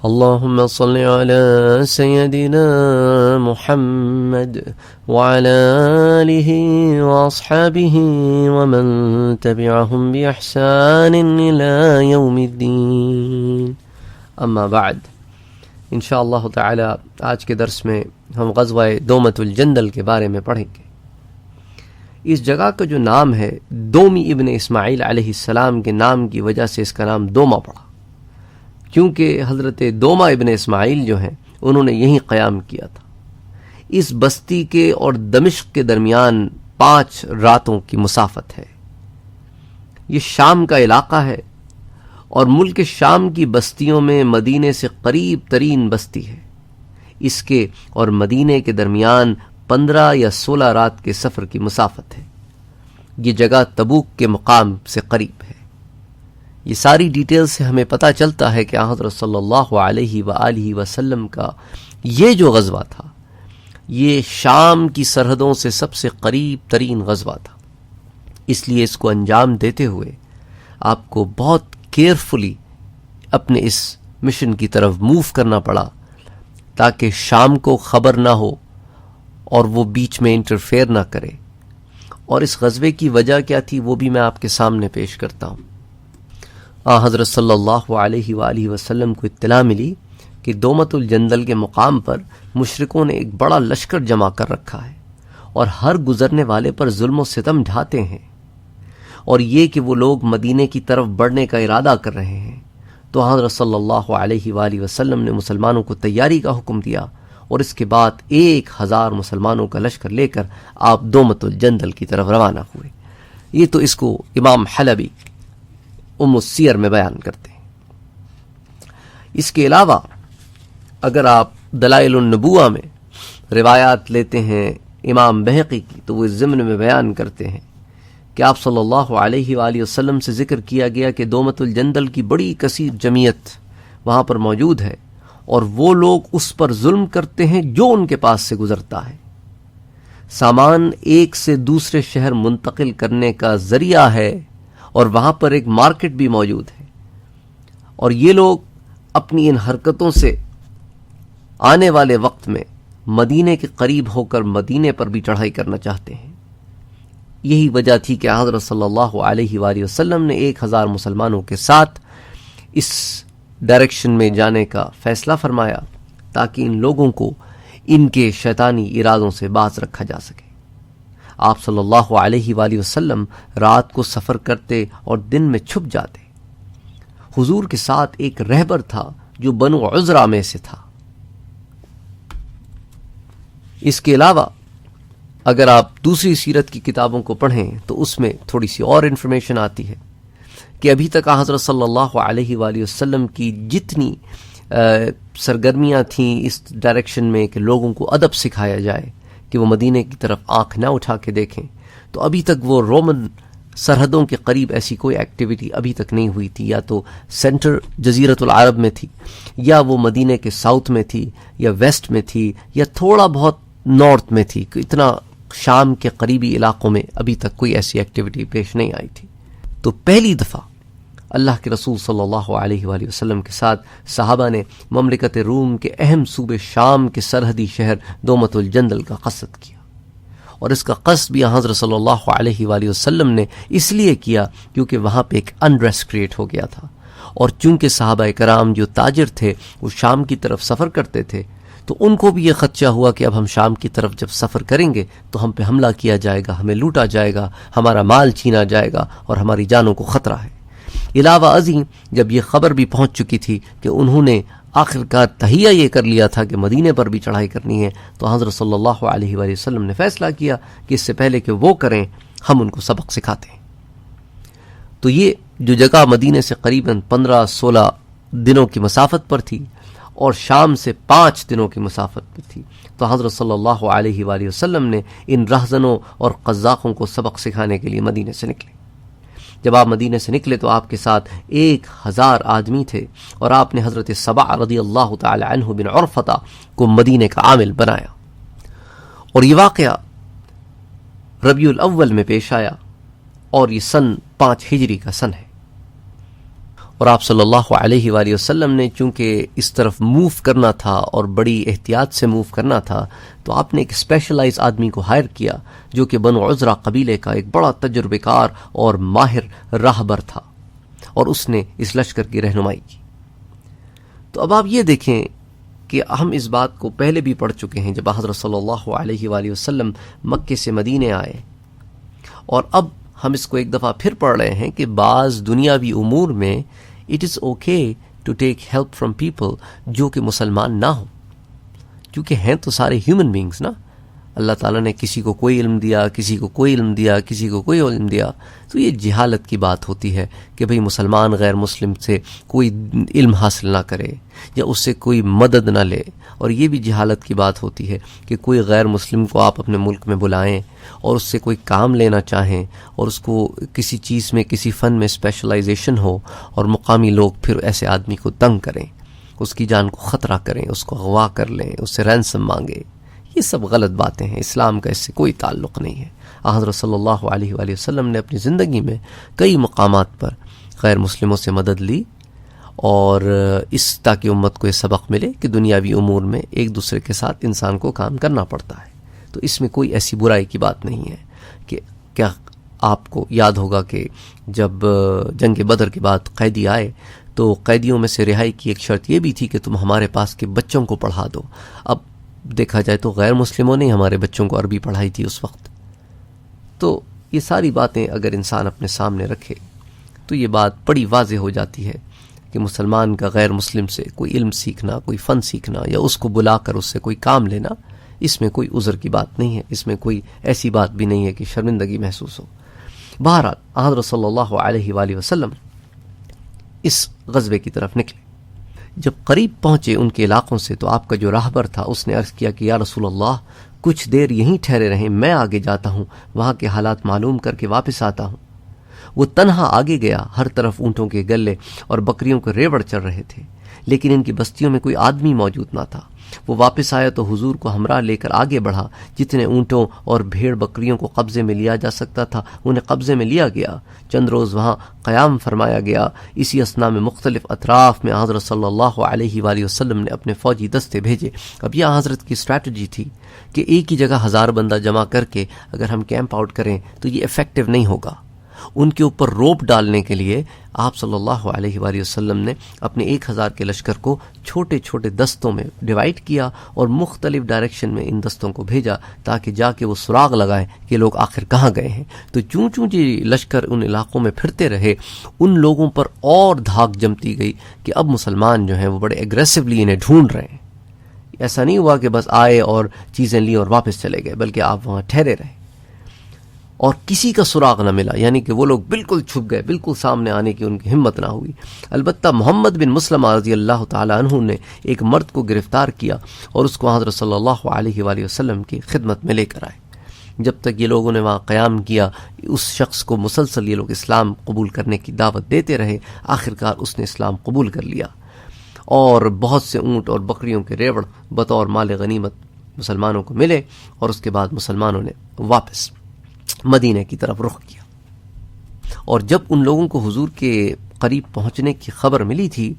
اللهم صل على سيدنا محمد وعلى آله وأصحابه ومن تبعهم بإحسان إلى يوم الدين اما بعد. انشاءاللہ تعالی آج کے درس میں ہم غزوہ دومۃ الجندل کے بارے میں پڑھیں گے. اس جگہ کا جو نام ہے دومی ابن اسماعیل علیہ السلام کے نام کی وجہ سے اس کا نام دوما پڑا، کیونکہ حضرت دوما ابن اسماعیل جو ہیں انہوں نے یہیں قیام کیا تھا. اس بستی کے اور دمشق کے درمیان 5 راتوں کی مسافت ہے. یہ شام کا علاقہ ہے اور ملک شام کی بستیوں میں مدینے سے قریب ترین بستی ہے. اس کے اور مدینے کے درمیان 15 یا 16 رات کے سفر کی مسافت ہے. یہ جگہ تبوک کے مقام سے قریب ہے. یہ ساری ڈیٹیل سے ہمیں پتہ چلتا ہے کہ حضرت صلی اللہ علیہ وآلہ وسلم کا یہ جو غزوہ تھا یہ شام کی سرحدوں سے سب سے قریب ترین غزوہ تھا. اس لیے اس کو انجام دیتے ہوئے آپ کو بہت کیئرفلی اپنے اس مشن کی طرف موو کرنا پڑا تاکہ شام کو خبر نہ ہو اور وہ بیچ میں انٹرفیئر نہ کرے. اور اس غزوے کی وجہ کیا تھی وہ بھی میں آپ کے سامنے پیش کرتا ہوں. حضرت صلی اللہ علیہ وآلہ وسلم کو اطلاع ملی کہ دومۃ الجندل کے مقام پر مشرکوں نے ایک بڑا لشکر جمع کر رکھا ہے اور ہر گزرنے والے پر ظلم و ستم ڈھاتے ہیں، اور یہ کہ وہ لوگ مدینے کی طرف بڑھنے کا ارادہ کر رہے ہیں. تو حضرت صلی اللہ علیہ وآلہ وسلم نے مسلمانوں کو تیاری کا حکم دیا اور اس کے بعد 1000 مسلمانوں کا لشکر لے کر آپ دومۃ الجندل کی طرف روانہ ہوئے. یہ تو اس کو امام حلبی ام السیر میں بیان کرتے ہیں. اس کے علاوہ اگر آپ دلائل النبوہ میں روایات لیتے ہیں امام بہقی کی تو وہ اس ضمن میں بیان کرتے ہیں کہ آپ صلی اللہ علیہ وآلہ وسلم سے ذکر کیا گیا کہ دومۃ الجندل کی بڑی کثیر جمعیت وہاں پر موجود ہے اور وہ لوگ اس پر ظلم کرتے ہیں جو ان کے پاس سے گزرتا ہے. سامان ایک سے دوسرے شہر منتقل کرنے کا ذریعہ ہے اور وہاں پر ایک مارکیٹ بھی موجود ہے، اور یہ لوگ اپنی ان حرکتوں سے آنے والے وقت میں مدینے کے قریب ہو کر مدینے پر بھی چڑھائی کرنا چاہتے ہیں. یہی وجہ تھی کہ حضرت صلی اللہ علیہ وآلہ وسلم نے 1000 مسلمانوں کے ساتھ اس ڈائریکشن میں جانے کا فیصلہ فرمایا تاکہ ان لوگوں کو ان کے شیطانی ارادوں سے باز رکھا جا سکے. آپ صلی اللہ علیہ وآلہ وسلم رات کو سفر کرتے اور دن میں چھپ جاتے. حضور کے ساتھ ایک رہبر تھا جو بنو عذرا میں سے تھا. اس کے علاوہ اگر آپ دوسری سیرت کی کتابوں کو پڑھیں تو اس میں تھوڑی سی اور انفارمیشن آتی ہے کہ ابھی تک حضرت صلی اللہ علیہ وآلہ وسلم کی جتنی سرگرمیاں تھیں اس ڈائریکشن میں کہ لوگوں کو ادب سکھایا جائے کہ وہ مدینے کی طرف آنکھ نہ اٹھا کے دیکھیں، تو ابھی تک وہ رومن سرحدوں کے قریب ایسی کوئی ایکٹیویٹی ابھی تک نہیں ہوئی تھی. یا تو سینٹر جزیرۃ العرب میں تھی، یا وہ مدینے کے ساؤتھ میں تھی، یا ویسٹ میں تھی، یا تھوڑا بہت نارتھ میں تھی. اتنا شام کے قریبی علاقوں میں ابھی تک کوئی ایسی ایکٹیویٹی پیش نہیں آئی تھی. تو پہلی دفعہ اللہ کے رسول صلی اللہ علیہ وآلہ وسلم کے ساتھ صحابہ نے مملکت روم کے اہم صوبے شام کے سرحدی شہر دومۃ الجندل کا قصد کیا، اور اس کا قصد بھی حضرت صلی اللہ علیہ وآلہ وسلم نے اس لیے کیا کیونکہ وہاں پہ ایک انریسٹ کریٹ ہو گیا تھا. اور چونکہ صحابہ کرام جو تاجر تھے وہ شام کی طرف سفر کرتے تھے تو ان کو بھی یہ خدشہ ہوا کہ اب ہم شام کی طرف جب سفر کریں گے تو ہم پہ حملہ کیا جائے گا، ہمیں لوٹا جائے گا، ہمارا مال چھینا جائے گا اور ہماری جانوں کو خطرہ ہے. علاوہ ازیں جب یہ خبر بھی پہنچ چکی تھی کہ انہوں نے آخرکار تہیہ یہ کر لیا تھا کہ مدینے پر بھی چڑھائی کرنی ہے، تو حضرت صلی اللہ علیہ وآلہ وسلم نے فیصلہ کیا کہ اس سے پہلے کہ وہ کریں ہم ان کو سبق سکھاتے ہیں. تو یہ جو جگہ مدینے سے قریباً 15-16 دنوں کی مسافت پر تھی اور شام سے 5 دنوں کی مسافت پر تھی، تو حضرت صلی اللہ علیہ وآلہ وسلم نے ان رہزنوں اور قزاقوں کو سبق سکھانے کے لیے مدینے سے نکلے. جب آپ مدینے سے نکلے تو آپ کے ساتھ 1000 آدمی تھے، اور آپ نے حضرت سبع رضی اللہ تعالی عنہ بن عرفہ کو مدینے کا عامل بنایا. اور یہ واقعہ ربیع الاول میں پیش آیا، اور یہ سن 5 ہجری کا سن ہے. اور آپ صلی اللہ علیہ وآلہ وسلم نے چونکہ اس طرف موو کرنا تھا اور بڑی احتیاط سے موو کرنا تھا، تو آپ نے ایک اسپیشلائز آدمی کو ہائر کیا جو کہ بنو عذرا قبیلے کا ایک بڑا تجربہ کار اور ماہر راہبر تھا، اور اس نے اس لشکر کی رہنمائی کی۔ تو اب آپ یہ دیکھیں کہ ہم اس بات کو پہلے بھی پڑھ چکے ہیں جب حضرت صلی اللہ علیہ وآلہ وسلم مکے سے مدینے آئے، اور اب ہم اس کو ایک دفعہ پھر پڑھ رہے ہیں کہ بعض دنیاوی امور میں it is okay to take help from people جو کہ مسلمان نہ ہوں، کیونکہ ہیں تو سارے ہیومن بینگز نا۔ اللہ تعالیٰ نے کسی کو کوئی علم دیا، کسی کو کوئی علم دیا، کسی کو کوئی علم دیا، تو یہ جہالت کی بات ہوتی ہے کہ بھئی مسلمان غیر مسلم سے کوئی علم حاصل نہ کرے یا اس سے کوئی مدد نہ لے، اور یہ بھی جہالت کی بات ہوتی ہے کہ کوئی غیر مسلم کو آپ اپنے ملک میں بلائیں اور اس سے کوئی کام لینا چاہیں اور اس کو کسی چیز میں کسی فن میں اسپیشلائزیشن ہو، اور مقامی لوگ پھر ایسے آدمی کو تنگ کریں، اس کی جان کو خطرہ کریں، اس کو اغوا کر لیں، اس سے رینسم مانگے۔ یہ سب غلط باتیں ہیں، اسلام کا اس سے کوئی تعلق نہیں ہے۔ حضرت صلی اللہ علیہ وآلہ وسلم نے اپنی زندگی میں کئی مقامات پر غیر مسلموں سے مدد لی، اور اس تاکہ امت کو یہ سبق ملے کہ دنیاوی امور میں ایک دوسرے کے ساتھ انسان کو کام کرنا پڑتا ہے۔ تو اس میں کوئی ایسی برائی کی بات نہیں ہے کہ کیا آپ کو یاد ہوگا کہ جب جنگ بدر کے بعد قیدی آئے تو قیدیوں میں سے رہائی کی ایک شرط یہ بھی تھی کہ تم ہمارے پاس کے بچوں کو پڑھا دو۔ اب دیکھا جائے تو غیر مسلموں نے ہمارے بچوں کو عربی پڑھائی تھی اس وقت۔ تو یہ ساری باتیں اگر انسان اپنے سامنے رکھے تو یہ بات بڑی واضح ہو جاتی ہے کہ مسلمان کا غیر مسلم سے کوئی علم سیکھنا، کوئی فن سیکھنا، یا اس کو بلا کر اس سے کوئی کام لینا، اس میں کوئی عذر کی بات نہیں ہے، اس میں کوئی ایسی بات بھی نہیں ہے کہ شرمندگی محسوس ہو۔ بہرحال حضرت صلی اللہ علیہ وآلہ وسلم اس غزوے کی طرف نکلے۔ جب قریب پہنچے ان کے علاقوں سے تو آپ کا جو راہبر تھا اس نے عرض کیا کہ یا رسول اللہ کچھ دیر یہیں ٹھہرے رہیں، میں آگے جاتا ہوں، وہاں کے حالات معلوم کر کے واپس آتا ہوں۔ وہ تنہا آگے گیا، ہر طرف اونٹوں کے گلے اور بکریوں کے ریوڑ چل رہے تھے، لیکن ان کی بستیوں میں کوئی آدمی موجود نہ تھا۔ وہ واپس آیا تو حضور کو ہمراہ لے کر آگے بڑھا، جتنے اونٹوں اور بھیڑ بکریوں کو قبضے میں لیا جا سکتا تھا انہیں قبضے میں لیا گیا۔ چند روز وہاں قیام فرمایا گیا۔ اسی اثناء میں مختلف اطراف میں حضرت صلی اللہ علیہ وآلہ وسلم نے اپنے فوجی دستے بھیجے۔ اب یہ حضرت کی اسٹریٹجی تھی کہ ایک ہی جگہ 1000 بندہ جمع کر کے اگر ہم کیمپ آؤٹ کریں تو یہ ایفیکٹو نہیں ہوگا۔ ان کے اوپر روپ ڈالنے کے لیے آپ صلی اللہ علیہ وآلہ وسلم نے اپنے 1000 کے لشکر کو چھوٹے چھوٹے دستوں میں ڈیوائیڈ کیا اور مختلف ڈائریکشن میں ان دستوں کو بھیجا تاکہ جا کے وہ سراغ لگائیں کہ لوگ آخر کہاں گئے ہیں۔ تو چوں چوں جی لشکر ان علاقوں میں پھرتے رہے، ان لوگوں پر اور دھاک جمتی گئی کہ اب مسلمان جو ہیں وہ بڑے ایگریسولی انہیں ڈھونڈ رہے ہیں۔ ایسا نہیں ہوا کہ بس آئے اور چیزیں لی اور واپس چلے گئے، بلکہ آپ وہاں ٹھہرے رہے اور کسی کا سراغ نہ ملا، یعنی کہ وہ لوگ بالکل چھپ گئے، بالکل سامنے آنے کی ان کی ہمت نہ ہوئی۔ البتہ محمد بن مسلمہ رضی اللہ تعالی عنہ نے ایک مرد کو گرفتار کیا اور اس کو حضرت صلی اللہ علیہ وآلہ وسلم کی خدمت میں لے کر آئے۔ جب تک یہ لوگوں نے وہاں قیام کیا، اس شخص کو مسلسل یہ لوگ اسلام قبول کرنے کی دعوت دیتے رہے۔ آخرکار اس نے اسلام قبول کر لیا اور بہت سے اونٹ اور بکریوں کے ریوڑ بطور مال غنیمت مسلمانوں کو ملے، اور اس کے بعد مسلمانوں نے واپس مدینہ کی طرف رخ کیا۔ اور جب ان لوگوں کو حضور کے قریب پہنچنے کی خبر ملی تھی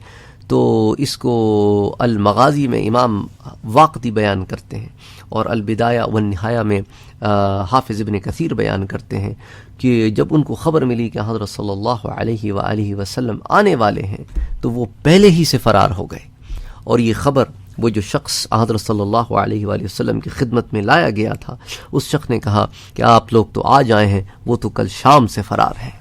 تو اس کو المغازی میں امام واقدی بیان کرتے ہیں اور البدایہ والنہایہ میں حافظ ابن کثیر بیان کرتے ہیں کہ جب ان کو خبر ملی کہ حضرت صلی اللہ علیہ وآلہ وسلم آنے والے ہیں تو وہ پہلے ہی سے فرار ہو گئے، اور یہ خبر وہ جو شخص حضرت صلی اللہ علیہ وآلہ وسلم کی خدمت میں لایا گیا تھا، اس شخص نے کہا کہ آپ لوگ تو آج آئے ہیں، وہ تو کل شام سے فرار ہیں۔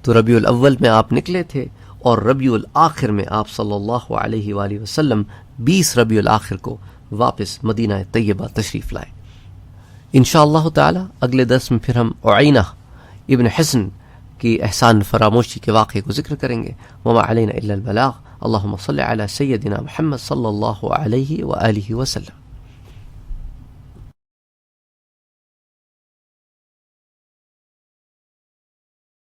تو ربیع الاول میں آپ نکلے تھے اور ربیع الآخر میں آپ صلی اللہ علیہ وآلہ وسلم 20 ربیع الآخر کو واپس مدینہ طیبہ تشریف لائے۔ انشاءاللہ تعالی اگلے درس میں پھر ہم عینہ ابن حصن کی احسان فراموشی کے واقعے کو ذکر کریں گے۔ وما علینا الا البلاغ۔ اللہم صلی علی سیدنا محمد صلی اللہ علیہ وآلہ وسلم۔